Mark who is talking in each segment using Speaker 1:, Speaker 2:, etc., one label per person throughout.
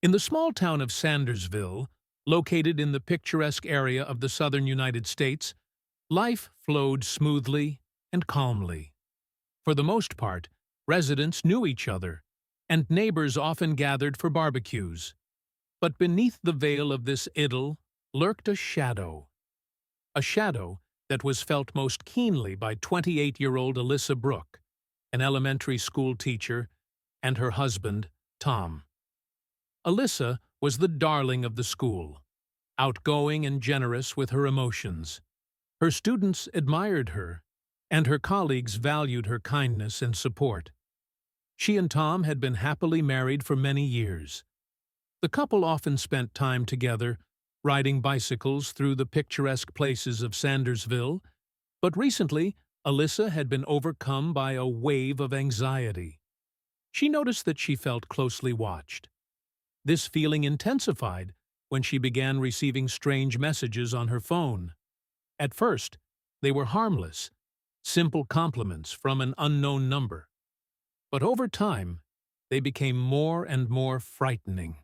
Speaker 1: In the small town of Sandersville, located in the picturesque area of the southern United States, life flowed smoothly and calmly. For the most part, residents knew each other, and neighbors often gathered for barbecues. But beneath the veil of this idyll lurked a shadow that was felt most keenly by 28-year-old Alyssa Brooke, an elementary school teacher, and her husband, Tom. Alyssa was the darling of the school, outgoing and generous with her emotions. Her students admired her, and her colleagues valued her kindness and support. She and Tom had been happily married for many years. The couple often spent time together, riding bicycles through the picturesque places of Sandersville, but recently Alyssa had been overcome by a wave of anxiety. She noticed that she felt closely watched. This feeling intensified when she began receiving strange messages on her phone. At first, they were harmless, simple compliments from an unknown number. But over time, they became more and more frightening.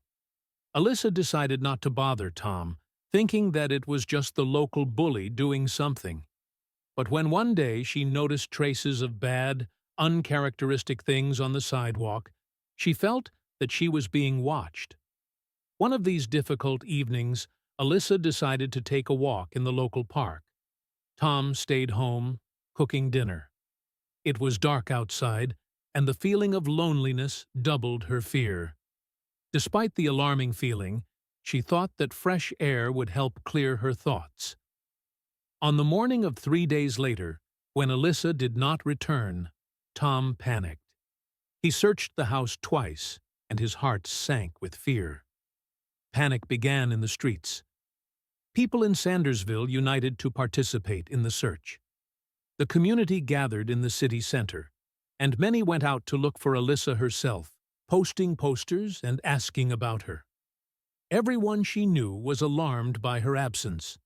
Speaker 1: Alyssa decided not to bother Tom, thinking that it was just the local bully doing something. But when one day she noticed traces of bad, uncharacteristic things on the sidewalk, she felt that she was being watched. One of these difficult evenings, Alyssa decided to take a walk in the local park. Tom stayed home, cooking dinner. It was dark outside, and the feeling of loneliness doubled her fear. Despite the alarming feeling, she thought that fresh air would help clear her thoughts. On the morning of 3 days later, when Alyssa did not return, Tom panicked. He searched the house twice, and his heart sank with fear. Panic began in the streets. People in Sandersville united to participate in the search. The community gathered in the city center, and many went out to look for Alyssa herself, posting posters and asking about her. Everyone she knew was alarmed by her absence.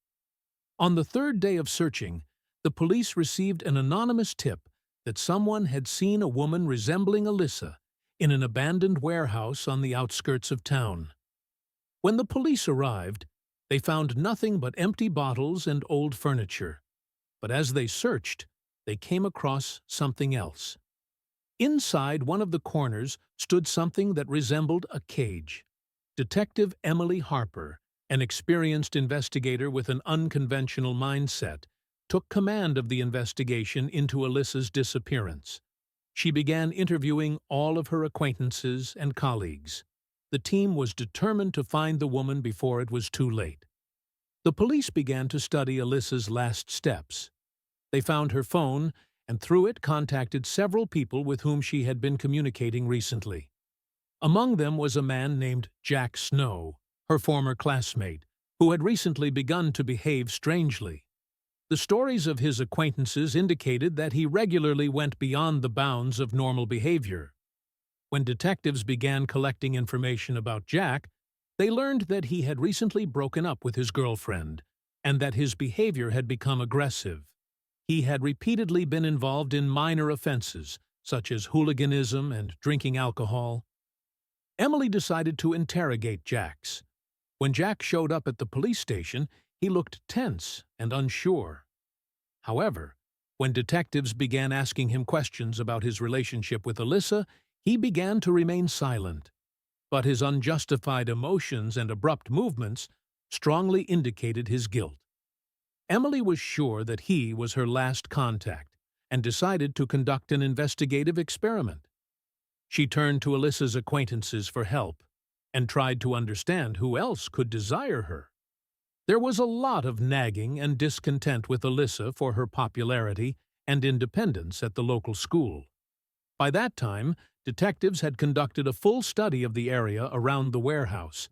Speaker 1: On the third day of searching, the police received an anonymous tip that someone had seen a woman resembling Alyssa in an abandoned warehouse on the outskirts of town. When the police arrived, they found nothing but empty bottles and old furniture. But as they searched, they came across something else. Inside one of the corners stood something that resembled a cage. Detective Emily Harper, an experienced investigator with an unconventional mindset, took command of the investigation into Alyssa's disappearance. She began interviewing all of her acquaintances and colleagues. The team was determined to find the woman before it was too late. The police began to study Alyssa's last steps. They found her phone and through it contacted several people with whom she had been communicating recently. Among them was a man named Jack Snow, her former classmate, who had recently begun to behave strangely. The stories of his acquaintances indicated that he regularly went beyond the bounds of normal behavior. When detectives began collecting information about Jack, they learned that he had recently broken up with his girlfriend and that his behavior had become aggressive. He had repeatedly been involved in minor offenses, such as hooliganism and drinking alcohol. Emily decided to interrogate Jack. When Jack showed up at the police station, he looked tense and unsure. However, when detectives began asking him questions about his relationship with Alyssa, he began to remain silent. But his unjustified emotions and abrupt movements strongly indicated his guilt. Emily was sure that he was her last contact and decided to conduct an investigative experiment. She turned to Alyssa's acquaintances for help and tried to understand who else could desire her. There was a lot of nagging and discontent with Alyssa for her popularity and independence at the local school. By that time, detectives had conducted a full study of the area around the warehouse.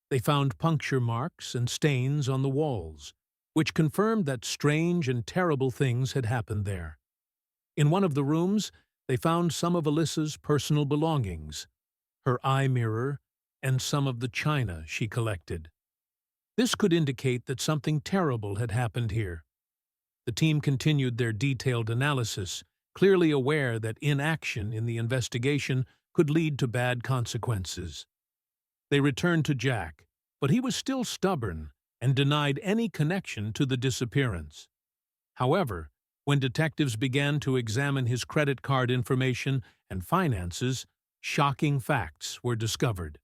Speaker 1: They found puncture marks and stains on the walls, which confirmed that strange and terrible things had happened there. In one of the rooms, they found some of Alyssa's personal belongings, her eye mirror, and some of the china she collected. This could indicate that something terrible had happened here. The team continued their detailed analysis, clearly aware that inaction in the investigation could lead to bad consequences. They returned to Jack, but he was still stubborn and denied any connection to the disappearance. However, when detectives began to examine his credit card information and finances, shocking facts were discovered.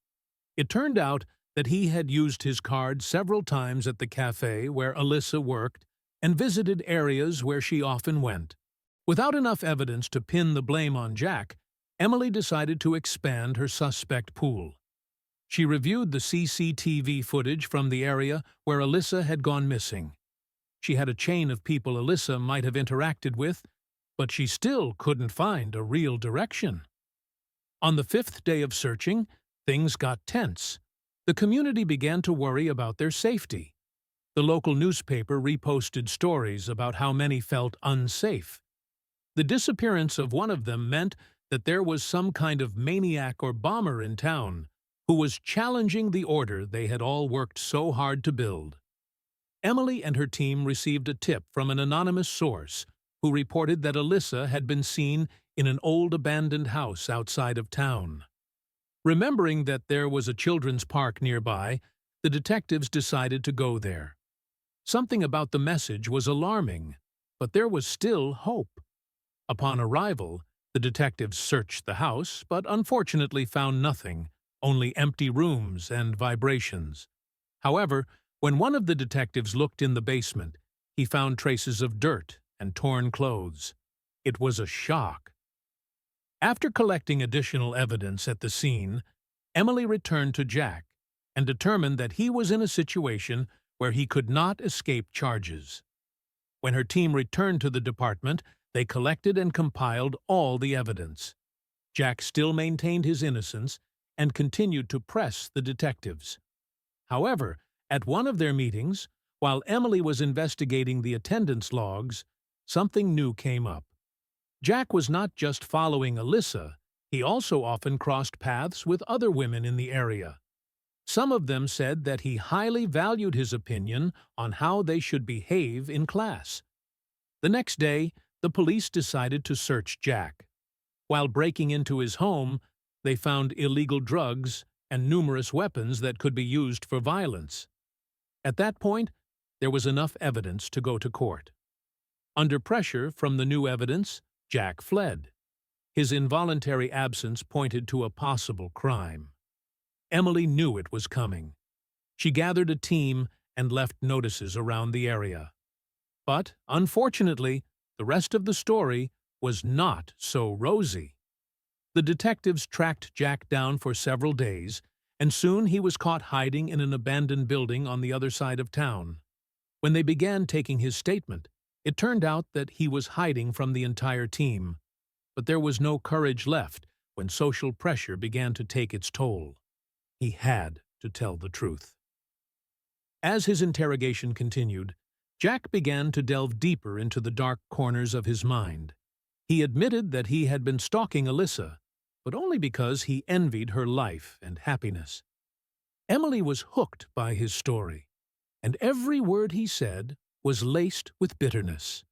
Speaker 1: It turned out that he had used his card several times at the cafe where Alyssa worked and visited areas where she often went. Without enough evidence to pin the blame on Jack, Emily decided to expand her suspect pool. She reviewed the CCTV footage from the area where Alyssa had gone missing. She had a chain of people Alyssa might have interacted with, but she still couldn't find a real direction. On the 5th day of searching, things got tense. The community began to worry about their safety. The local newspaper reposted stories about how many felt unsafe. The disappearance of one of them meant that there was some kind of maniac or bomber in town who was challenging the order they had all worked so hard to build. Emily and her team received a tip from an anonymous source who reported that Alyssa had been seen in an old abandoned house outside of town. Remembering that there was a children's park nearby, the detectives decided to go there. Something about the message was alarming, but there was still hope. Upon arrival, the detectives searched the house, but unfortunately found nothing, only empty rooms and vibrations. However, when one of the detectives looked in the basement, he found traces of dirt and torn clothes. It was a shock. After collecting additional evidence at the scene, Emily returned to Jack and determined that he was in a situation where he could not escape charges. When her team returned to the department, they collected and compiled all the evidence. Jack still maintained his innocence and continued to press the detectives. However, at one of their meetings, while Emily was investigating the attendance logs, something new came up. Jack was not just following Alyssa, he also often crossed paths with other women in the area. Some of them said that he highly valued his opinion on how they should behave in class. The next day, the police decided to search Jack. While breaking into his home, they found illegal drugs and numerous weapons that could be used for violence. At that point, there was enough evidence to go to court. Under pressure from the new evidence, Jack fled. His involuntary absence pointed to a possible crime. Emily knew it was coming. She gathered a team and left notices around the area. But, unfortunately, the rest of the story was not so rosy. The detectives tracked Jack down for several days, and soon he was caught hiding in an abandoned building on the other side of town. When they began taking his statement, it turned out that he was hiding from the entire team. But there was no courage left when social pressure began to take its toll. He had to tell the truth. As his interrogation continued, Jack began to delve deeper into the dark corners of his mind. He admitted that he had been stalking Alyssa, but only because he envied her life and happiness. Emily was hooked by his story, and every word he said was laced with bitterness.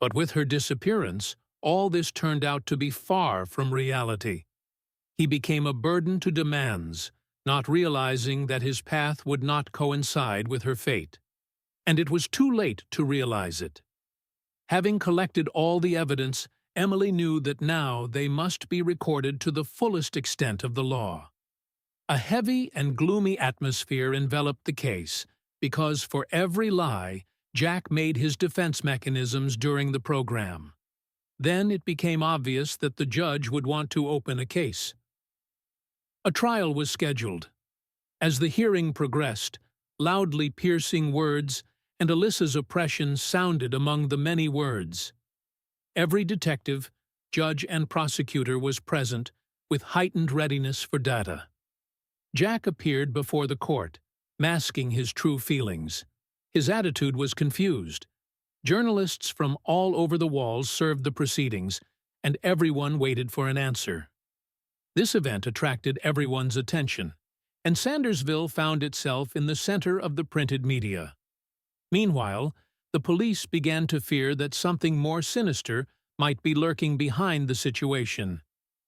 Speaker 1: But with her disappearance, all this turned out to be far from reality. He became a burden to demands, not realizing that his path would not coincide with her fate. And it was too late to realize it. Having collected all the evidence, Emily knew that now they must be recorded to the fullest extent of the law. A heavy and gloomy atmosphere enveloped the case, because for every lie, Jack made his defense mechanisms during the program. Then it became obvious that the judge would want to open a case. A trial was scheduled. As the hearing progressed, loudly piercing words and Alyssa's oppression sounded among the many words. Every detective, judge, and prosecutor was present, with heightened readiness for data. Jack appeared before the court, masking his true feelings. His attitude was confused. Journalists from all over the walls served the proceedings, and everyone waited for an answer. This event attracted everyone's attention, and Sandersville found itself in the center of the printed media. Meanwhile, the police began to fear that something more sinister might be lurking behind the situation.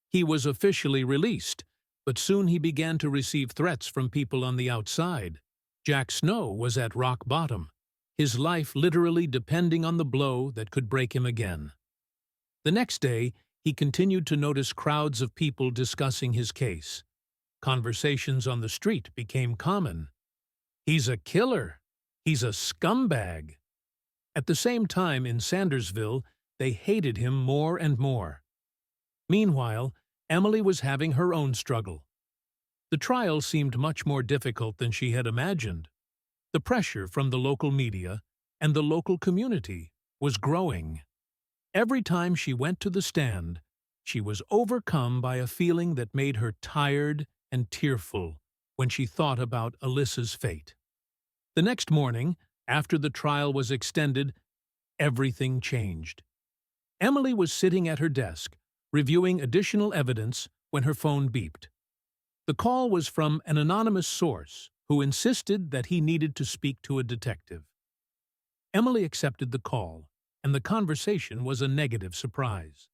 Speaker 1: He was officially released, But soon he began to receive threats from people on the outside. Jack Snow was at rock bottom, his life literally depending on the blow that could break him again. The next day, he continued to notice crowds of people discussing his case. Conversations on the street became common. "He's a killer. He's a scumbag." At the same time, in Sandersville, they hated him more and more. Meanwhile, Emily was having her own struggle. The trial seemed much more difficult than she had imagined. The pressure from the local media and the local community was growing. Every time she went to the stand, she was overcome by a feeling that made her tired and tearful when she thought about Alyssa's fate. The next morning, after the trial was extended, everything changed. Emily was sitting at her desk, reviewing additional evidence when her phone beeped. The call was from an anonymous source who insisted that he needed to speak to a detective. Emily accepted the call, and the conversation was a negative surprise.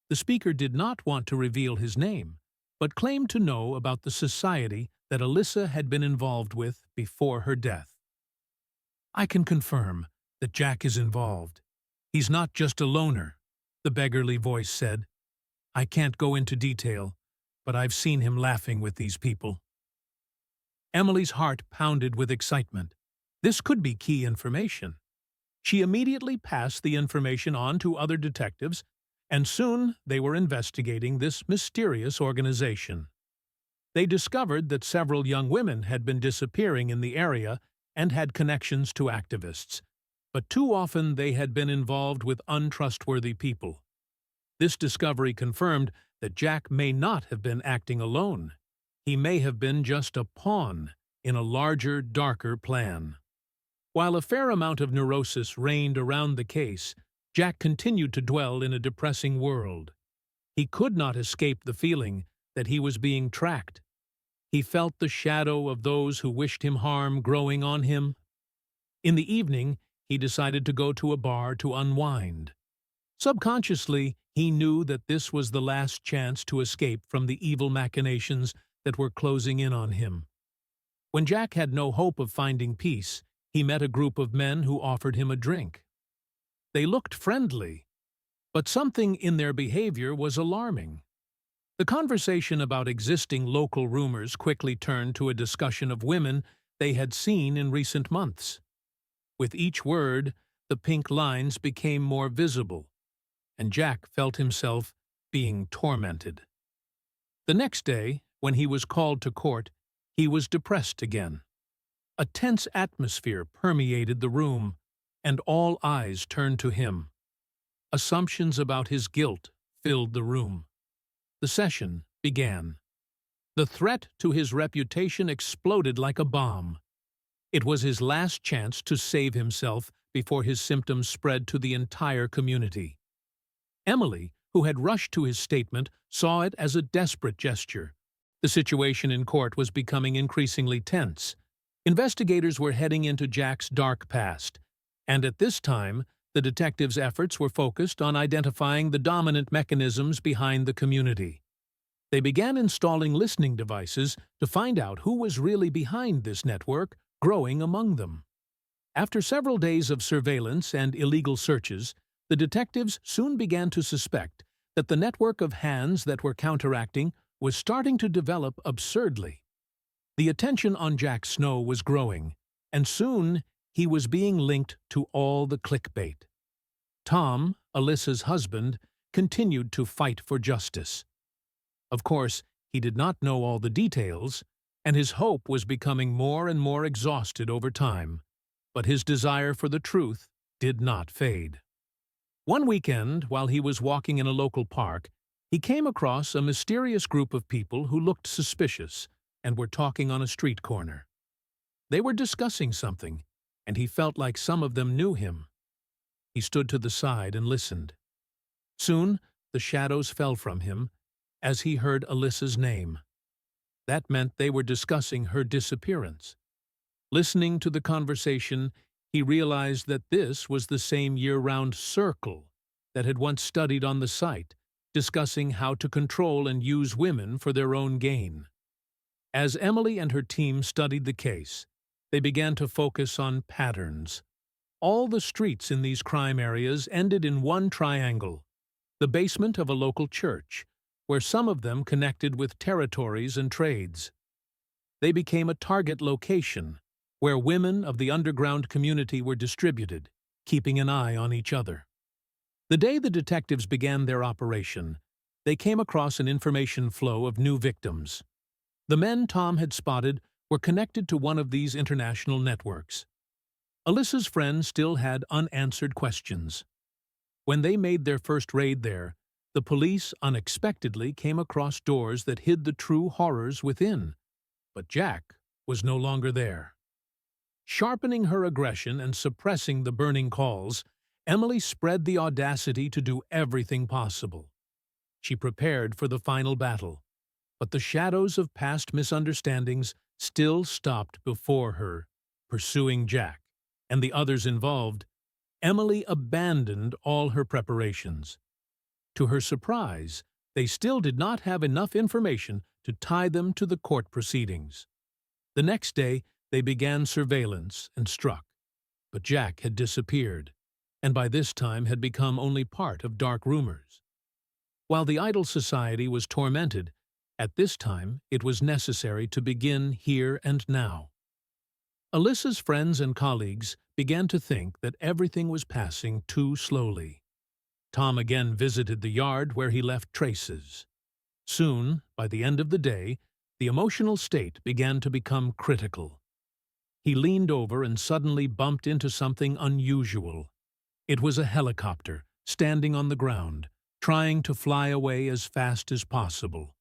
Speaker 1: The speaker did not want to reveal his name, but claimed to know about the society that Alyssa had been involved with before her death. "I can confirm that Jack is involved. He's not just a loner," the beggarly voice said. "I can't go into detail, but I've seen him laughing with these people." Emily's heart pounded with excitement. This could be key information. She immediately passed the information on to other detectives, and soon they were investigating this mysterious organization. They discovered that several young women had been disappearing in the area and had connections to activists, but too often they had been involved with untrustworthy people. This discovery confirmed that Jack may not have been acting alone. He may have been just a pawn in a larger, darker plan. While a fair amount of neurosis reigned around the case, Jack continued to dwell in a depressing world. He could not escape the feeling that he was being tracked. He felt the shadow of those who wished him harm growing on him. In the evening, he decided to go to a bar to unwind. Subconsciously, he knew that this was the last chance to escape from the evil machinations that were closing in on him. When Jack had no hope of finding peace, he met a group of men who offered him a drink. They looked friendly, but something in their behavior was alarming. The conversation about existing local rumors quickly turned to a discussion of women they had seen in recent months. With each word, the pink lines became more visible, and Jack felt himself being tormented. The next day, when he was called to court, he was depressed again. A tense atmosphere permeated the room, and all eyes turned to him. Assumptions about his guilt filled the room. The session began. The threat to his reputation exploded like a bomb. It was his last chance to save himself before his symptoms spread to the entire community. Emily, who had rushed to his statement, saw it as a desperate gesture. The situation in court was becoming increasingly tense. Investigators were heading into Jack's dark past, and at this time, the detectives' efforts were focused on identifying the dominant mechanisms behind the community. They began installing listening devices to find out who was really behind this network growing among them. After several days of surveillance and illegal searches, the detectives soon began to suspect that the network of hands that were counteracting was starting to develop absurdly. The attention on Jack Snow was growing, and soon he was being linked to all the clickbait. Tom, Alyssa's husband, continued to fight for justice. Of course, he did not know all the details, and his hope was becoming more and more exhausted over time, but his desire for the truth did not fade. One weekend, while he was walking in a local park, he came across a mysterious group of people who looked suspicious and were talking on a street corner. They were discussing something, and he felt like some of them knew him. He stood to the side and listened. Soon, the shadows fell from him as he heard Alyssa's name. That meant they were discussing her disappearance. Listening to the conversation, he realized that this was the same year-round circle that had once studied on the site, discussing how to control and use women for their own gain. As Emily and her team studied the case, they began to focus on patterns. All the streets in these crime areas ended in one triangle, the basement of a local church, where some of them connected with territories and trades. They became a target location, where women of the underground community were distributed, keeping an eye on each other. The day the detectives began their operation, they came across an information flow of new victims. The men Tom had spotted were connected to one of these international networks. Alyssa's friends still had unanswered questions. When they made their first raid there, the police unexpectedly came across doors that hid the true horrors within. But Jack was no longer there. Sharpening her aggression and suppressing the burning calls, Emily spread the audacity to do everything possible. She prepared for the final battle, but the shadows of past misunderstandings still stopped before her. Pursuing Jack and the others involved, Emily abandoned all her preparations. To her surprise, they still did not have enough information to tie them to the court proceedings. The next day, they began surveillance and struck, but Jack had disappeared, and by this time had become only part of dark rumors. While the Idol Society was tormented, at this time it was necessary to begin here and now. Alyssa's friends and colleagues began to think that everything was passing too slowly. Tom again visited the yard where he left traces. Soon, by the end of the day, the emotional state began to become critical. He leaned over and suddenly bumped into something unusual. It was a helicopter, standing on the ground, trying to fly away as fast as possible.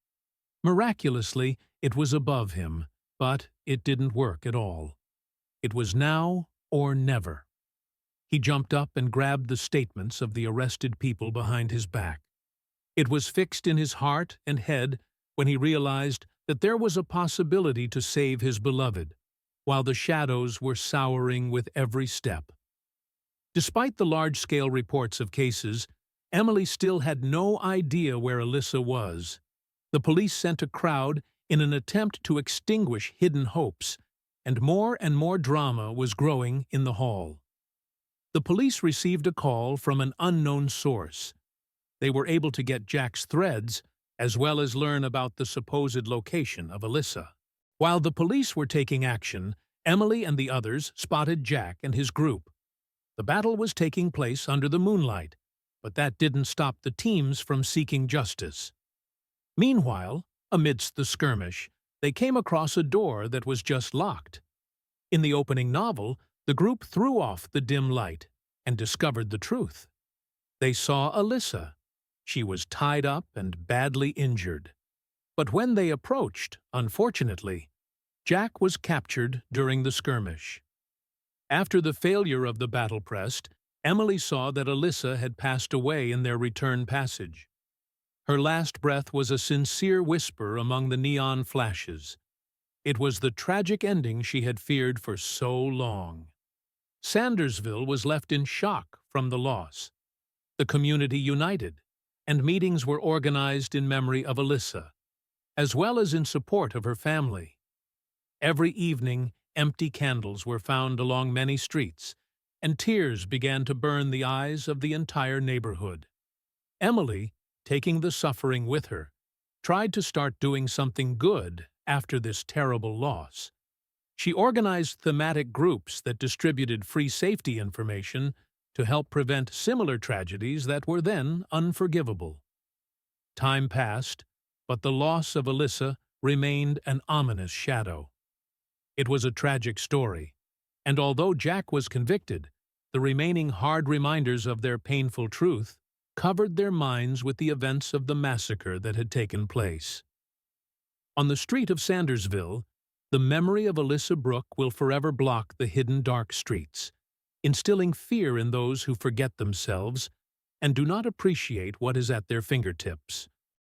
Speaker 1: Miraculously, it was above him, but it didn't work at all. It was now or never. He jumped up and grabbed the statements of the arrested people behind his back. It was fixed in his heart and head when he realized that there was a possibility to save his beloved, while the shadows were souring with every step. Despite the large-scale reports of cases, Emily still had no idea where Alyssa was. The police sent a crowd in an attempt to extinguish hidden hopes, and more drama was growing in the hall. The police received a call from an unknown source. They were able to get Jack's threads, as well as learn about the supposed location of Alyssa. While the police were taking action, Emily and the others spotted Jack and his group. The battle was taking place under the moonlight, but that didn't stop the teams from seeking justice. Meanwhile, amidst the skirmish, they came across a door that was just locked. In the opening novel, the group threw off the dim light and discovered the truth. They saw Alyssa. She was tied up and badly injured. But when they approached, unfortunately, Jack was captured during the skirmish. After the failure of the battle crest, Emily saw that Alyssa had passed away in their return passage. Her last breath was a sincere whisper among the neon flashes. It was the tragic ending she had feared for so long. Sandersville was left in shock from the loss. The community united, and meetings were organized in memory of Alyssa, as well as in support of her family. Every evening, empty candles were found along many streets, and tears began to burn the eyes of the entire neighborhood. Emily, taking the suffering with her, tried to start doing something good after this terrible loss. She organized thematic groups that distributed free safety information to help prevent similar tragedies that were then unforgivable. Time passed, but the loss of Alyssa remained an ominous shadow. It was a tragic story, and although Jack was convicted, the remaining hard reminders of their painful truth covered their minds with the events of the massacre that had taken place. On the street of Sandersville, the memory of Alyssa Brooke will forever block the hidden dark streets, instilling fear in those who forget themselves and do not appreciate what is at their fingertips.